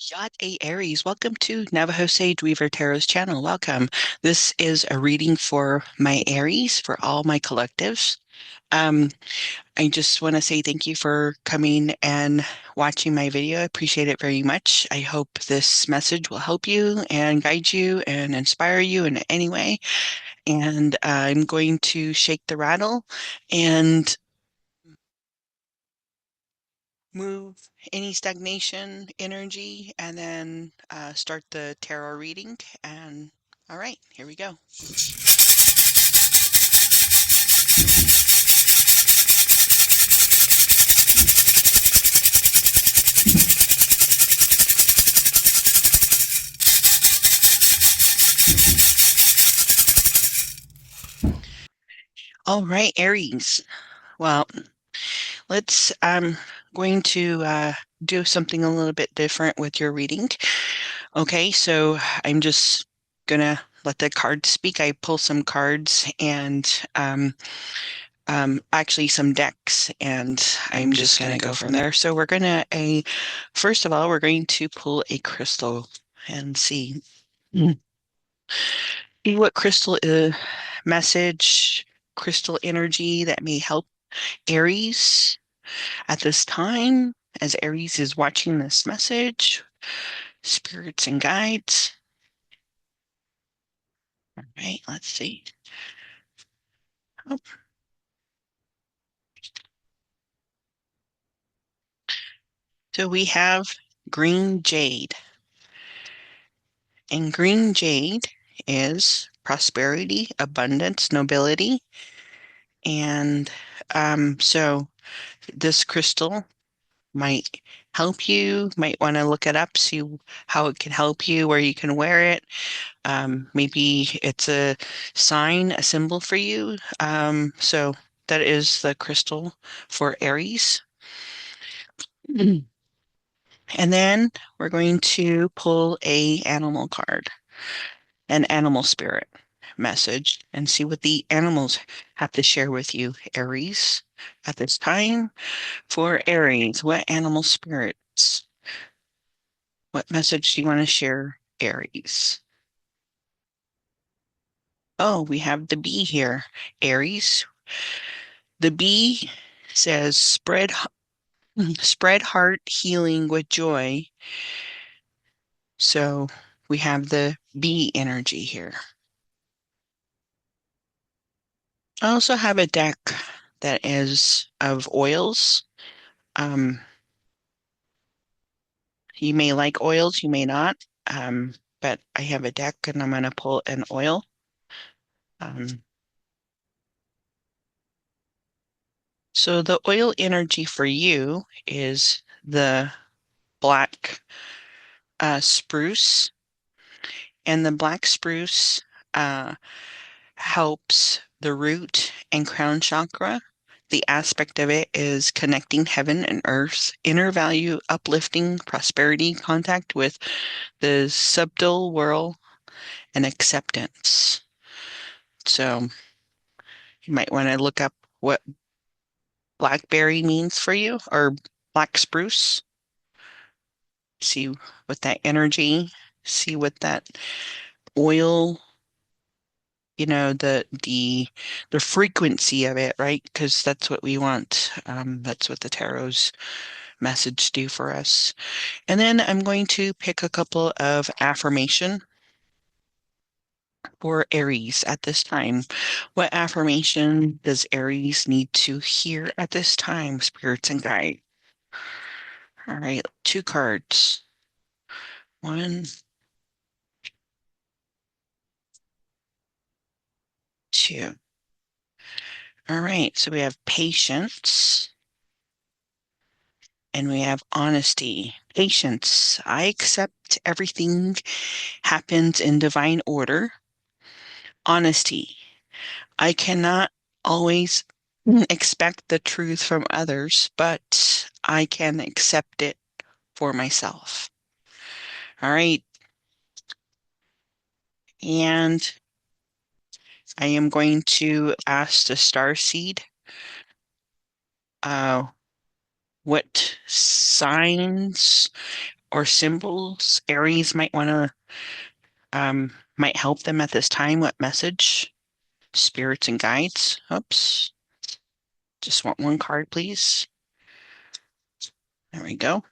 Yacht A Aries, welcome to Navajo Sage Weaver Tarot's channel. Welcome. This is a reading for my Aries, for all my collectives. Um, I just want to say thank you for coming and watching my video. I appreciate it very much. I hope this message will help you and guide you and inspire you in any way. And I'm going to shake the rattle and move any stagnation energy and then start the tarot reading. And all right, here we go. All right, Aries. Well, let's, I'm going to do something a little bit different with your reading. Okay, so I'm just gonna let the cards speak. I pull some cards and actually some decks, and I'm just gonna go from there. So we're gonna first of all, we're going to pull a crystal and see what crystal message, crystal energy that may help Aries at this time, as Aries is watching this message, spirits and guides. All right, let's see. Oh. So we have green jade, and green jade is prosperity, abundance, nobility. And so this crystal might help you, might want to look it up, see how it can help you, where you can wear it. Maybe it's a sign, a symbol for you. So that is the crystal for Aries. And then we're going to pull a animal card, an animal spirit message, and see what the animals have to share with you, Aries, at this time. For Aries, what animal spirits, what message do you want to share, Aries? Oh, we have the bee here, Aries. The bee says, spread heart healing with joy. So we have the bee energy here. I also have a deck that is of oils. Um, you may like oils, you may not. But I have a deck and I'm going to pull an oil. Um, so the oil energy for you is the black spruce. And the black spruce helps the root and crown chakra. The aspect of it is connecting heaven and earth, inner value, uplifting, prosperity, contact with the subtle world, and acceptance. So you might want to look up what blackberry means for you, or black spruce. See what that energy, see what that oil, the frequency of it, right? Because that's what we want. That's what the tarot's message do for us. And then I'm going to pick a couple of affirmation for Aries at this time. What affirmation does Aries need to hear at this time, spirits and guide? All right, two cards. One, two. All right, so we have patience and we have honesty. Patience. I accept everything happens in divine order. Honesty. I cannot always expect the truth from others, but I can accept it for myself. All right. And I am going to ask the Starseed, uh, what signs or symbols Aries might want to might help them at this time? What message? Spirits and guides. Oops. Just want one card, please. There we go.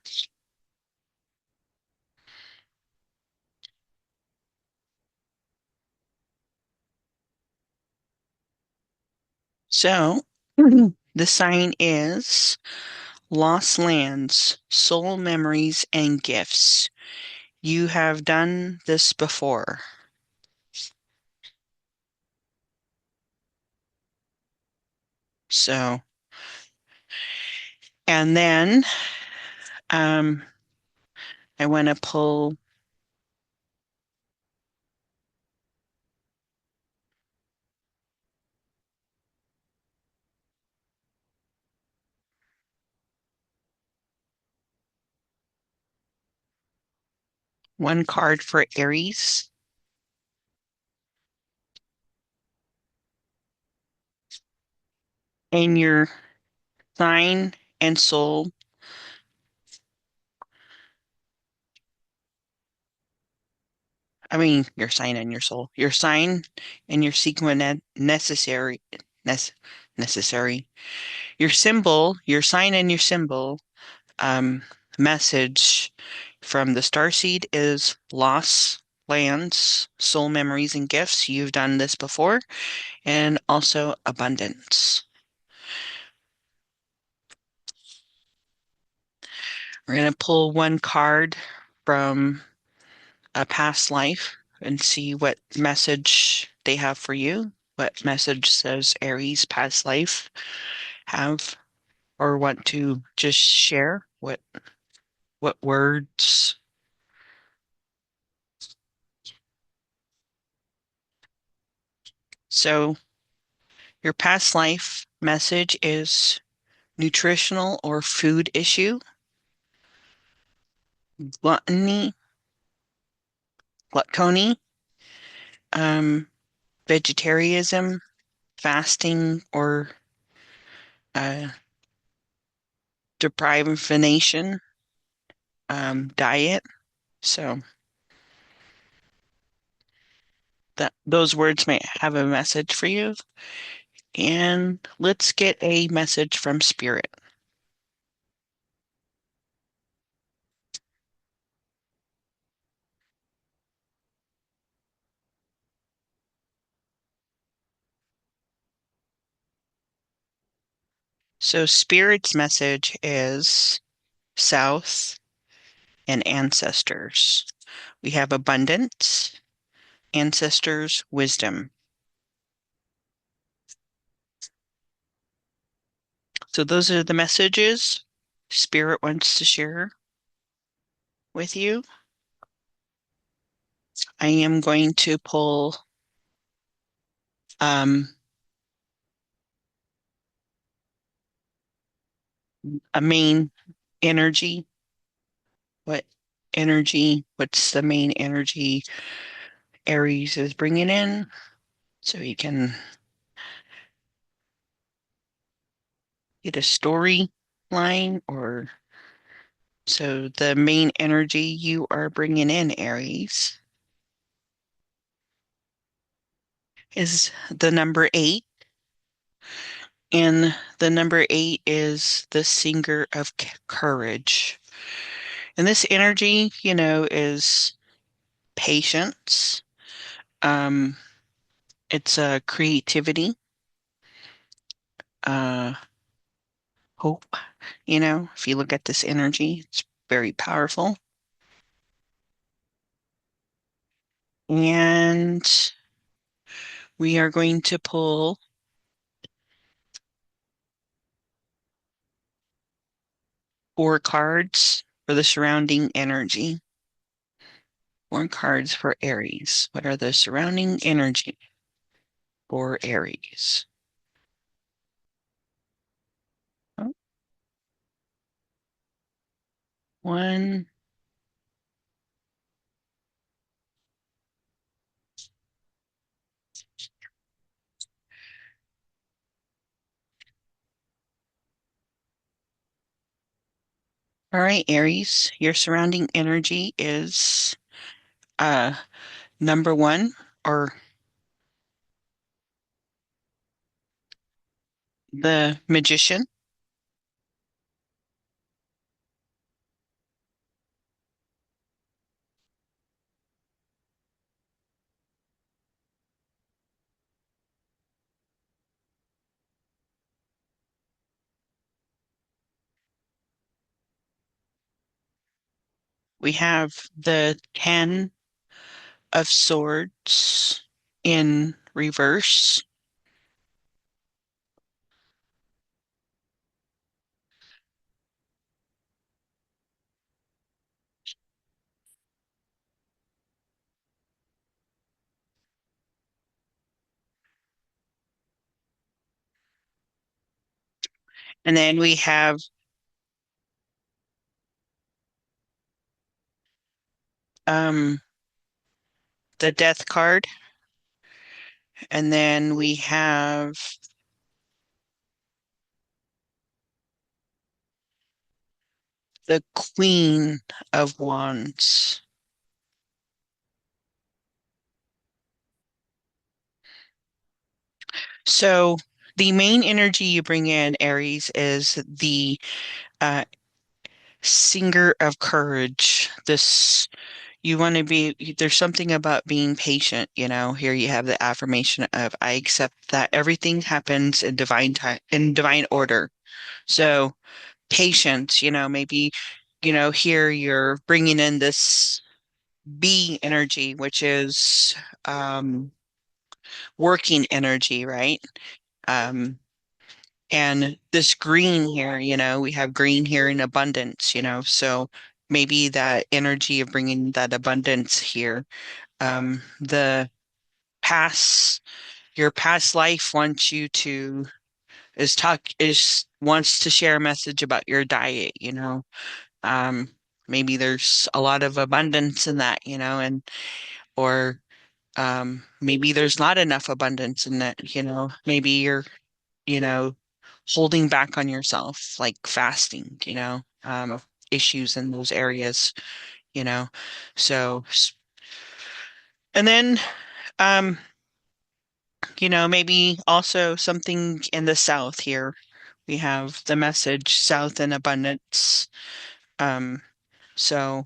So the sign is lost lands, soul memories, and gifts. You have done this before. So, and then um, I want to pull one card for Aries. And your sign and soul. I mean, your sign and your soul. Your sign and your sequence necessary. Your symbol, your sign and your symbol um, message from the Starseed is loss, lands, soul memories, and gifts. You've done this before, and also abundance. We're going to pull one card from a past life and see what message they have for you. What message says Aries past life have or want to just share? What words? So your past life message is nutritional or food issue, gluttony, gluttony, um, vegetarianism, fasting, or uh, deprivation diet. So that those words might have a message for you. And let's get a message from Spirit. So Spirit's message is South and ancestors. We have abundance, ancestors, wisdom. So those are the messages Spirit wants to share with you. I am going to pull um, a main energy. What energy? What's the main energy Aries is bringing in? So you can get a story line or so the main energy you are bringing in, Aries, is the number 8. And the number 8 is the singer of courage. And this energy, is patience. Um, it's creativity, uh, hope. If you look at this energy, it's very powerful. And we are going to pull 4 cards for the surrounding energy. 4 cards for Aries. What are the surrounding energy for Aries? Oh, one, All right, Aries, your surrounding energy is uh number one, or the Magician. We have the Ten of Swords in reverse. And then we have um the Death card. And then we have the Queen of Wands. So the main energy you bring in, Aries, is the uh, singer of courage. This you want to be, there's something about being patient, you know. Here you have the affirmation of I accept that everything happens in divine time, in divine order. So patience, you know, maybe, here you're bringing in this B energy, which is working energy, right? Um, and this green here, we have green here in abundance, so maybe that energy of bringing that abundance here. The past, your past life wants you to is wants to share a message about your diet, um, maybe there's a lot of abundance in that, and or maybe there's not enough abundance in that, maybe you're, you know, holding back on yourself, like fasting, issues in those areas, you know. So, and then, um, maybe also something in the south here. We have the message South in abundance. Um, so,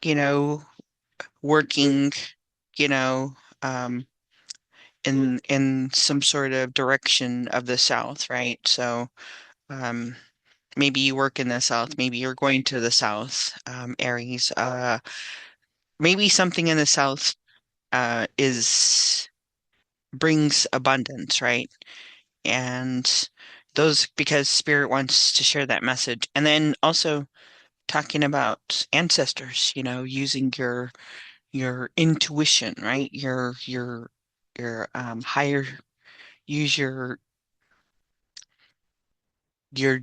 you know, working, you know, um, in some sort of direction of the south, right? So, um, maybe you work in the south, maybe you're going to the south, Aries. Maybe something in the south is brings abundance, right? And those because spirit wants to share that message. And then also talking about ancestors, using your intuition, right? Your higher use your your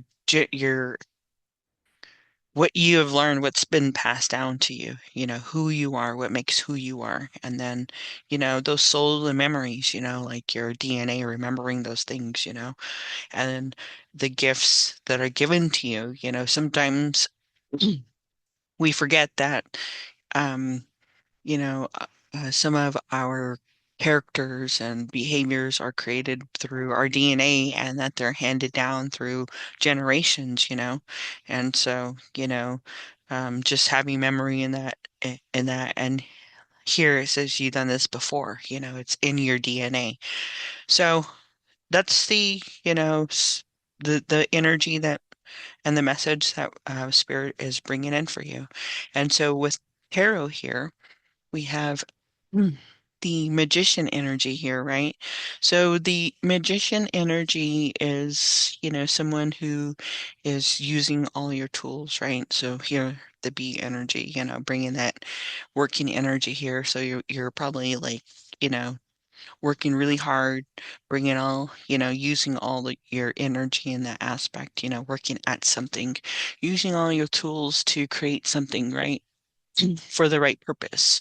what you have learned, what's been passed down to you, who you are, what makes who you are. And then, those soul and memories, like your DNA, remembering those things, and the gifts that are given to you, sometimes we forget that, um, some of our characters and behaviors are created through our DNA and that they're handed down through generations, And so, just having memory in that, and here it says you've done this before, it's in your DNA. So that's the energy that and the message that Spirit is bringing in for you. And so with tarot here, we have the magician energy here, right? So the magician energy is, someone who is using all your tools, right? So here, the B energy, bringing that working energy here. So you're probably like, you know, working really hard, bringing all, using all your energy in that aspect, working at something, using all your tools to create something, right? For the right purpose.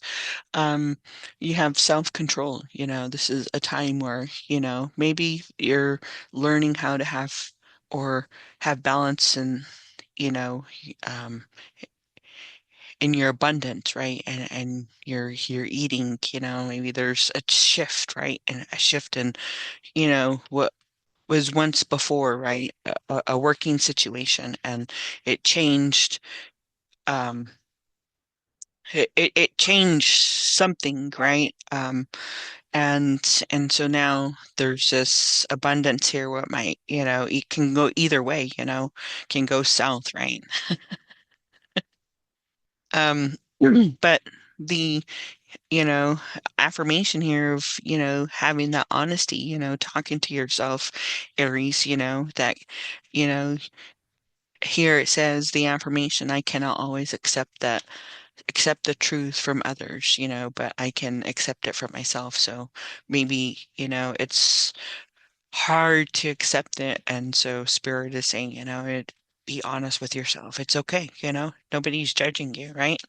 Um, you have self-control, this is a time where, maybe you're learning how to have or have balance um, in your abundance, right? And you're eating, maybe there's a shift, right? And a shift in, what was once before, right? A working situation, and it changed. Um, it changed something, right? And so now there's this abundance here. What might, it can go either way, can go south, right? Um, but the you know, affirmation here of, having that honesty, talking to yourself, Aries, that, you know, here it says the affirmation, I cannot always accept the truth from others, but I can accept it for myself. So maybe, it's hard to accept it. And so Spirit is saying, be honest with yourself. It's okay, nobody's judging you, right?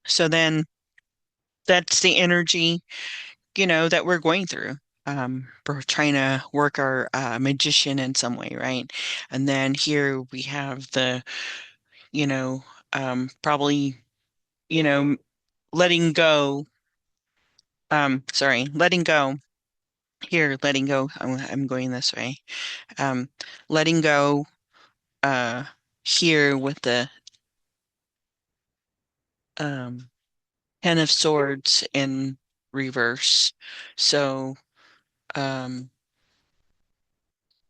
So then that's the energy that we're going through. We're trying to work our magician in some way, right? And then here we have the, you know, probably, you know, letting go. Sorry, letting go. Here, letting go. I'm going this way. Um, letting go. Uh, here with the um, Ten of Swords in reverse. So, um,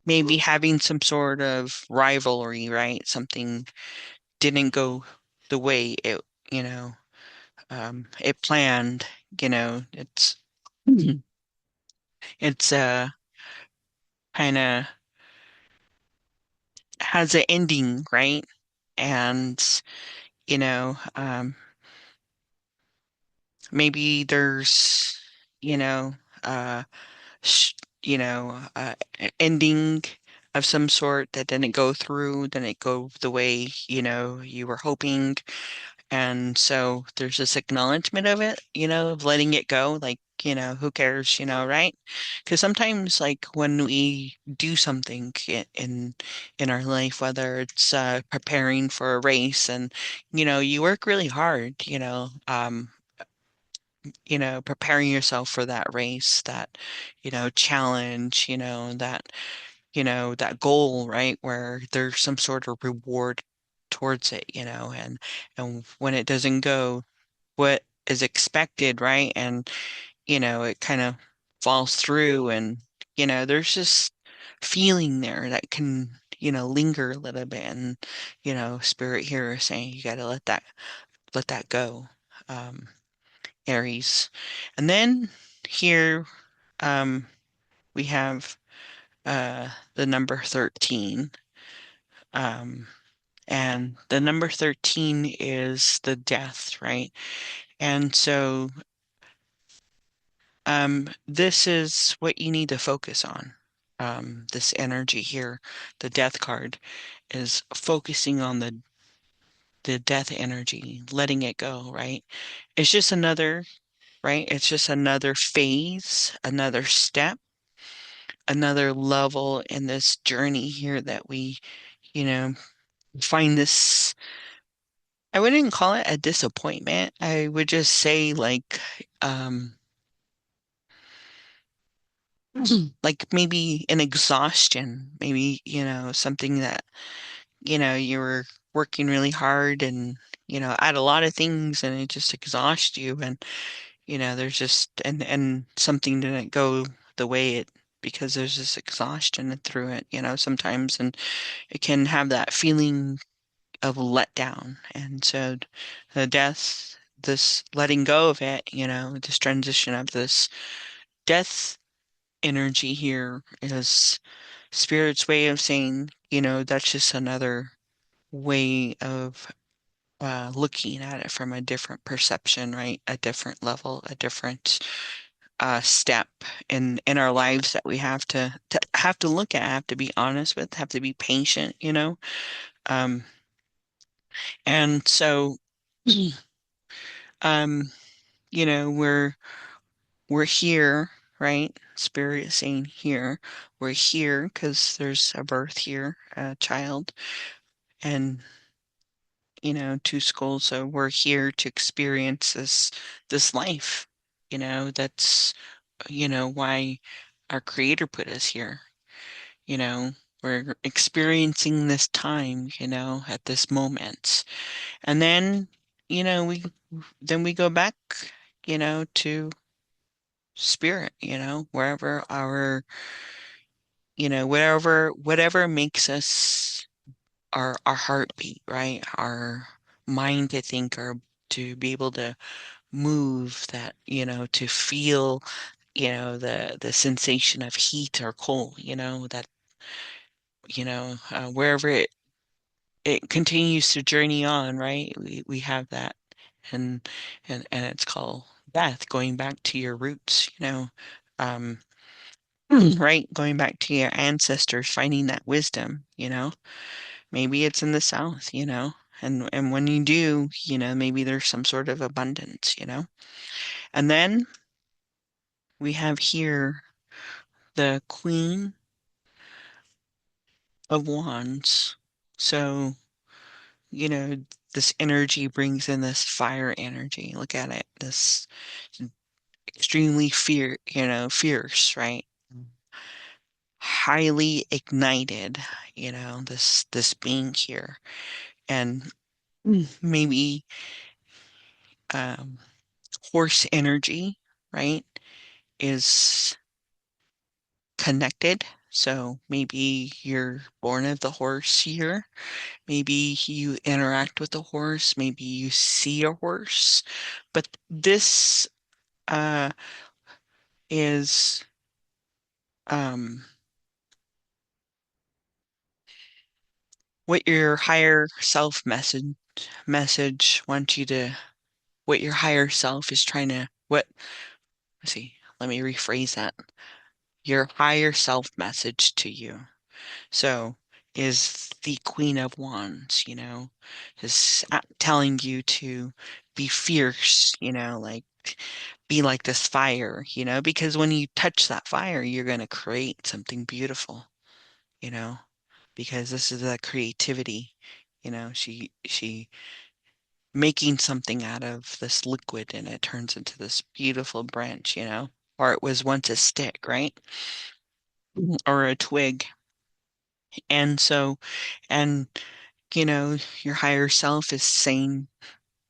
maybe having some sort of rivalry, right? Something didn't go the way it planned, it's it's kind of has an ending, right? And, you know, um, maybe there's, you know, uh, sh ending of some sort that didn't go through, didn't go the way, you were hoping. And so there's this acknowledgement of it, of letting it go, like, who cares, right? Because sometimes, like, when we do something in our life, whether it's preparing for a race, and you work really hard, preparing yourself for that race, that challenge, that goal, right? Where there's some sort of reward towards it, and when it doesn't go what is expected, right? And, it kind of falls through, and, there's just feeling there that can, linger a little bit. And, Spirit here is saying you got to let that go, um, Aries. And then here, um, we have the number 13. Um, and the number 13 is the death, right? And so this is what you need to focus on. This energy here, the death card, is focusing on the death energy, letting it go, right? It's just another, right? It's just another phase, another step, another level in this journey here that we, you know, find this. I wouldn't call it a disappointment. I would just say um, like maybe an exhaustion, maybe, something that, you were working really hard, and, add a lot of things, and it just exhausts you. And, there's just, and something didn't go the way it, because there's this exhaustion through it, sometimes. And it can have that feeling of letdown. And so the death, this letting go of it, this transition of this death energy here is Spirit's way of saying, that's just another way of looking at it from a different perception, right? A different level, a different step in our lives that we have to look at, have to be honest with, have to be patient, Um, and so, um, we're here, right? Spirit is saying here, we're here because there's a birth here, a child. and two skulls. So we're here to experience this life. That's why our creator put us here. You know, we're experiencing this time, at this moment. And then we go back, to spirit, wherever whatever makes us our heartbeat, right? Our mind to think or to be able to move that, to feel, the sensation of heat or cold, that, wherever it continues to journey on, right? We have that, and and it's called death, going back to your roots, um, right? Going back to your ancestors, finding that wisdom, maybe it's in the south, and when you do, maybe there's some sort of abundance, and then we have here the Queen of Wands. So, you know, this energy brings in this fire energy. Look at it. This extremely fierce, right? Highly ignited, this being here. And maybe um horse energy, right, is connected. So maybe you're born of the horse here. Maybe you interact with a horse. Maybe you see a horse. But this uh, is um, what your higher self message wants you to. What your higher self is trying to. Let's see. Let me rephrase that. Your higher self message to you. So is the Queen of Wands, is telling you to be fierce, like be like this fire, because when you touch that fire, you're going to create something beautiful, you know, because this is the creativity, she making something out of this liquid and it turns into this beautiful branch, or it was once a stick, right? Or a twig. And so, and your higher self is saying,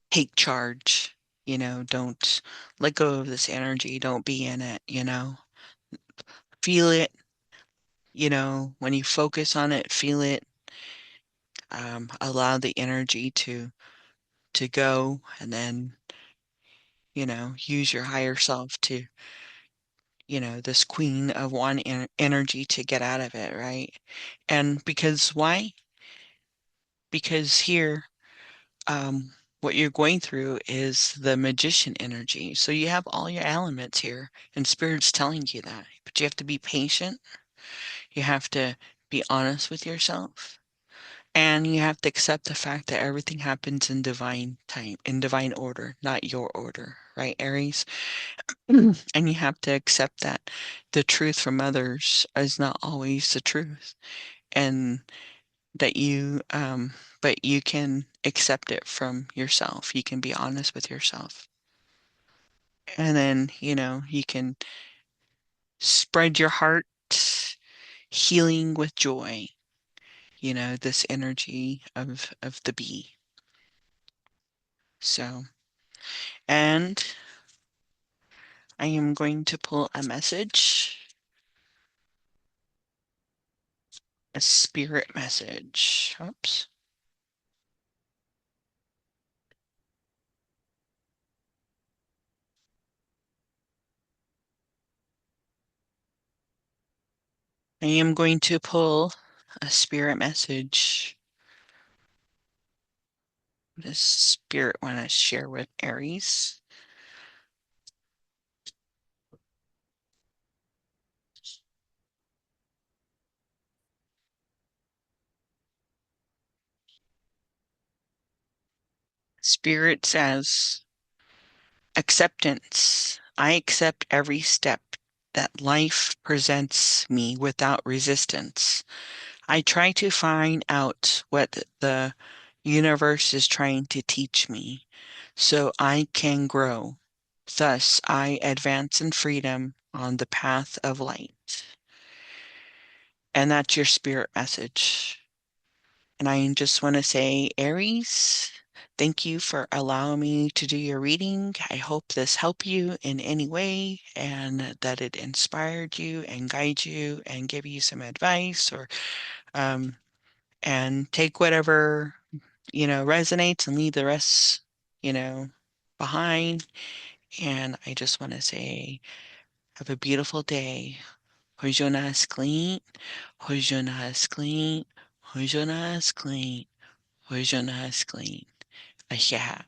take charge, don't let go of this energy, don't be in it, feel it, when you focus on it, feel it, allow the energy to go, and then, use your higher self to, this queen of one energy to get out of it, right? And because why? Because here, what you're going through is the magician energy. So you have all your elements here, and Spirit's telling you that. But you have to be patient. You have to be honest with yourself. And you have to accept the fact that everything happens in divine time, in divine order, not your order, right, Aries? And you have to accept that the truth from others is not always the truth. And that but you can accept it from yourself. You can be honest with yourself. And then, you can spread your heart healing with joy, this energy of the bee. So, and I am going to pull a message, a spirit message. Oops. I am going to pull a spirit message. What does spirit want to share with Aries? Spirit says, acceptance. I accept every step that life presents me without resistance. I try to find out what the universe is trying to teach me so I can grow. Thus, I advance in freedom on the path of light. And that's your spirit message. And I just want to say, Aries, thank you for allowing me to do your reading. I hope this helped you in any way and that it inspired you and guide you and give you some advice or um, and take whatever, resonates and leave the rest, you know, behind. And I just want to say, have a beautiful day. Hojonas clean, hojonas clean, hojonas clean, hojonas clean. Asha.